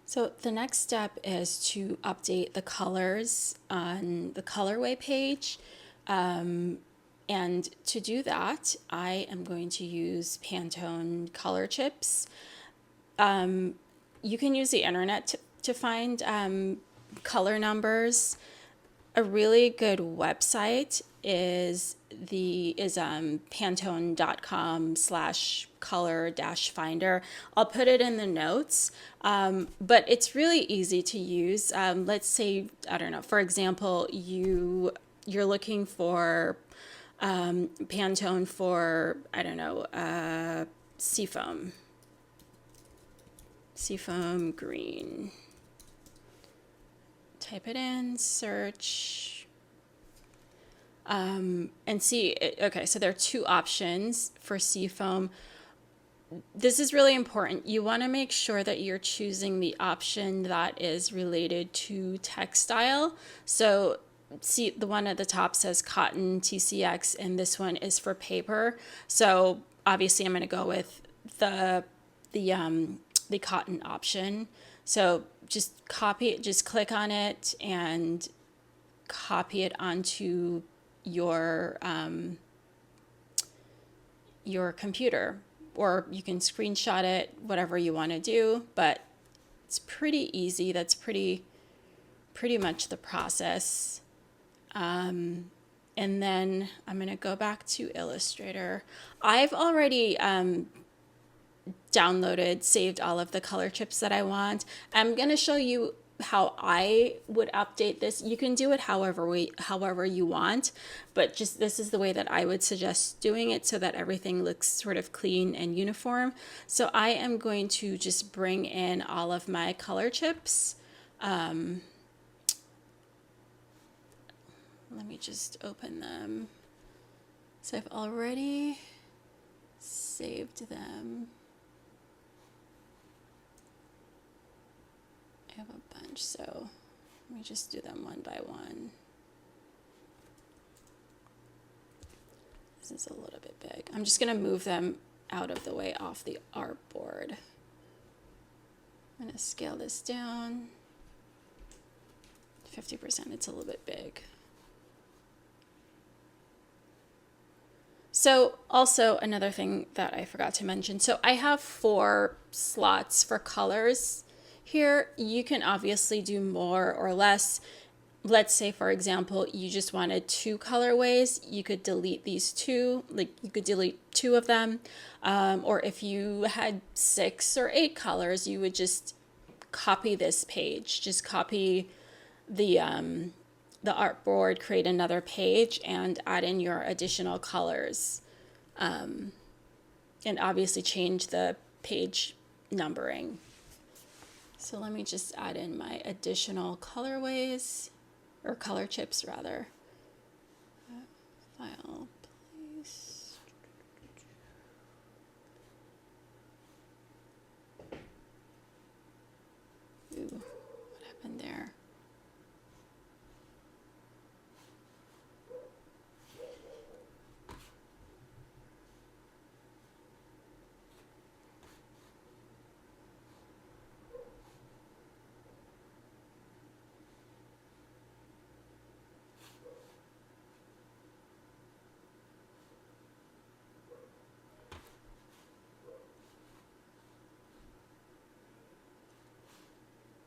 So the next step is to update the colors on the colorway page. And to do that, I am going to use Pantone color chips. You can use the internet to find color numbers. A really good website is pantone.com/color finder. I'll put it in the notes, but it's really easy to use. Let's say, I don't know, for example, you're looking for Pantone for, I don't know, seafoam green. Type it in, search, and see. Okay, so there are two options for seafoam. This is really important. You want to make sure that you're choosing the option that is related to textile. So see, the one at the top says cotton TCX, and this one is for paper. So obviously I'm going to go with the cotton option. So just copy it, just click on it and copy it onto your computer, or you can screenshot it, whatever you want to do, but it's pretty easy. That's pretty much the process. And then I'm going to go back to Illustrator. I've already downloaded, saved all of the color chips that I want. I'm going to show you how I would update this. You can do it however you want, but just this is the way that I would suggest doing it so that everything looks sort of clean and uniform. So I am going to just bring in all of my color chips. Let me just open them. So I've already saved them. I have a bunch, so let me just do them one by one. This is a little bit big. I'm just going to move them out of the way off the artboard. I'm going to scale this down 50%. It's a little bit big. So also another thing that I forgot to mention. So I have 4 slots for colors here. You can obviously do more or less. Let's say, for example, you just wanted 2 colorways. You could delete these 2, like you could delete 2 of them. Or if you had 6 or 8 colors, you would just copy this page. Just copy the artboard, create another page, and add in your additional colors. And obviously change the page numbering. So let me just add in my additional colorways, or color chips rather. File, please. Ooh, what happened there?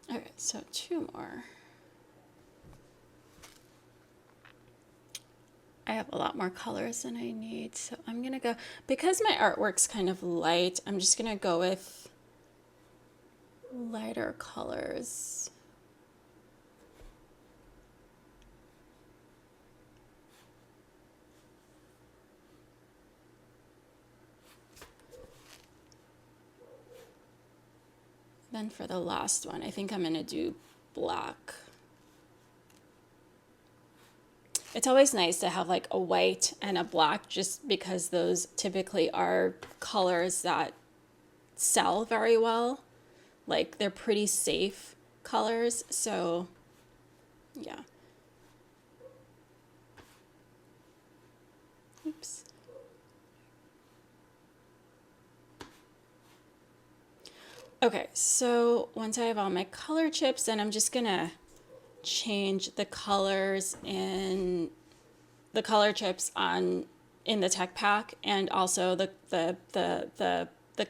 All right, so 2 more. I have a lot more colors than I need, so I'm gonna go, because my artwork's kind of light, I'm just gonna go with lighter colors. Then for the last one, I think I'm gonna do black. It's always nice to have like a white and a black, just because those typically are colors that sell very well. Like they're pretty safe colors, so yeah. Oops. Okay, so once I have all my color chips, then I'm just gonna change the colors in the color chips on in the tech pack, and also the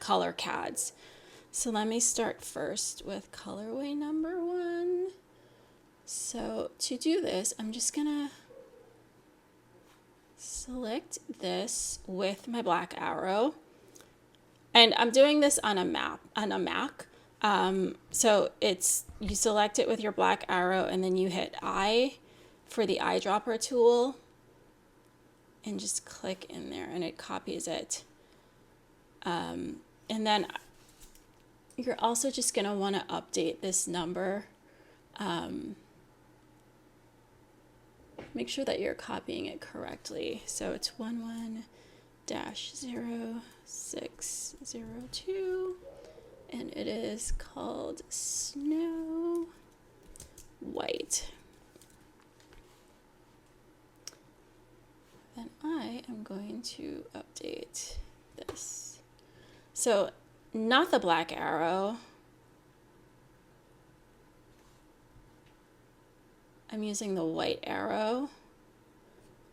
color CADs. So let me start first with colorway number 1. So to do this, I'm just gonna select this with my black arrow, and I'm doing this on a Mac. So it's, you select it with your black arrow, and then you hit I for the eyedropper tool, and just click in there, and it copies it. And then you're also just going to want to update this number. Make sure that you're copying it correctly. So it's 11-0602, and it is called Snow White. Then I am going to update this. So not the black arrow. I'm using the white arrow.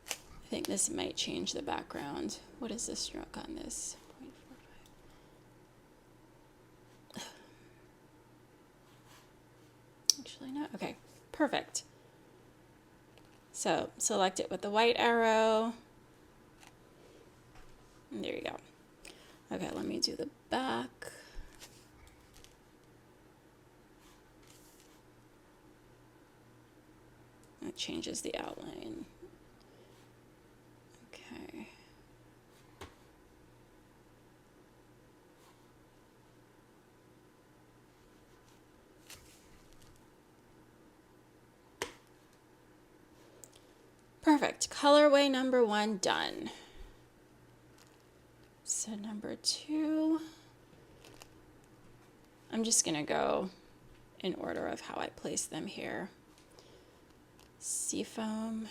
I think this might change the background. What is the stroke on this? 0.45. Actually, no. Okay, perfect. So select it with the white arrow. And there you go. Okay, let me do the back. That changes the outline. Okay. Perfect. Colorway number 1 done. So number 2, I'm just gonna go in order of how I place them here. Seafoam.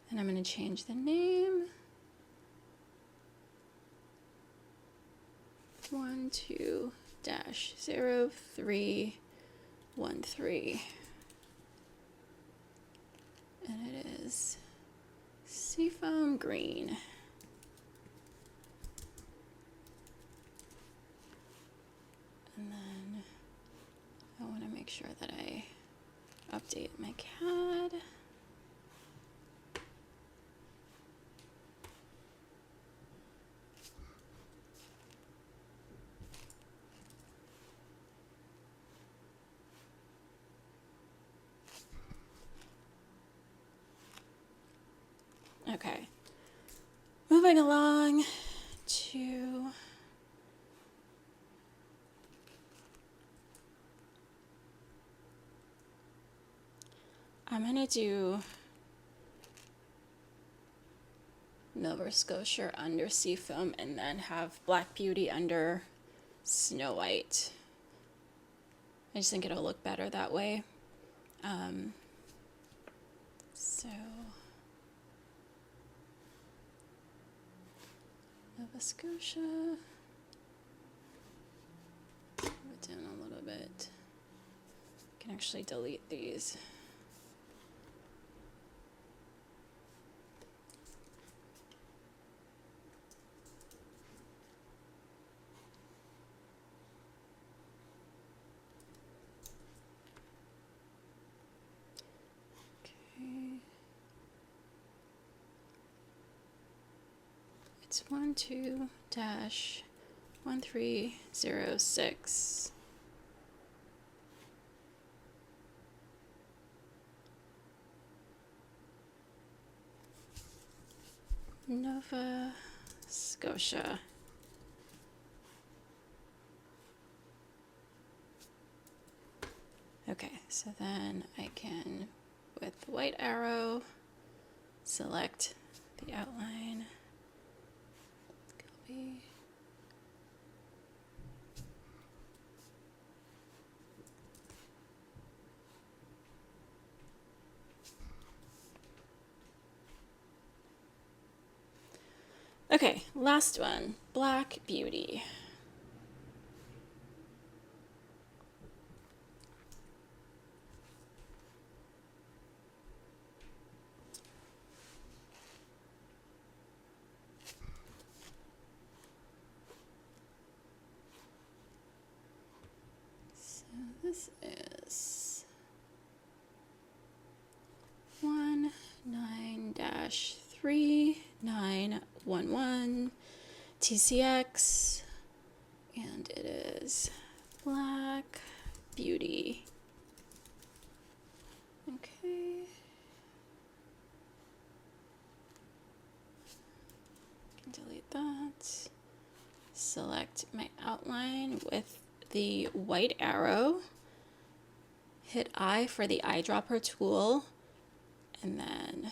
And I'm going to change the name. 12-0313. And it is Seafoam Green. And then I want to make sure that I update my CAD. Okay, moving along to I'm going to do Nova Scotia under Seafoam, and then have Black Beauty under Snow White. I just think it'll look better that way. So Nova Scotia, move it down a little bit. I can actually delete these. It's 12-1306. Nova Scotia. Okay, so then I can, with the white arrow, select the outline. Copy. Okay, last one, Black Beauty. So this is 19-3911 TCX, and it is Black Beauty. Okay. Delete that. Select my outline with the white arrow. Hit I for the eyedropper tool, and then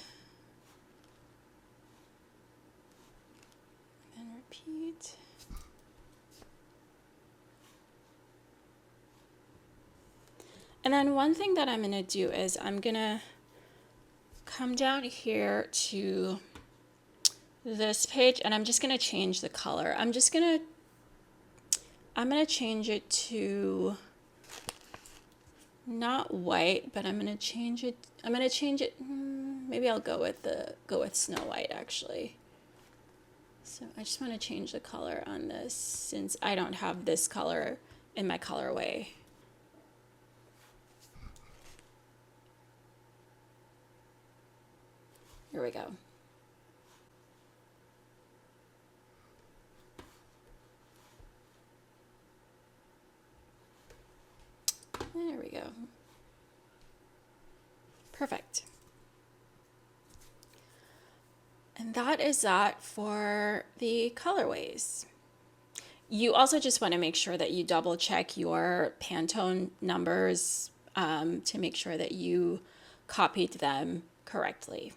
repeat. And then one thing that I'm going to do is I'm going to come down here to this page, and I'm just going to change the color. I'm going to change it to not white, but I'm going to change it. Maybe I'll go with Snow White actually. So I just want to change the color on this since I don't have this color in my colorway. Here we go. There we go. Perfect. And that is that for the colorways. You also just want to make sure that you double check your Pantone numbers to make sure that you copied them correctly.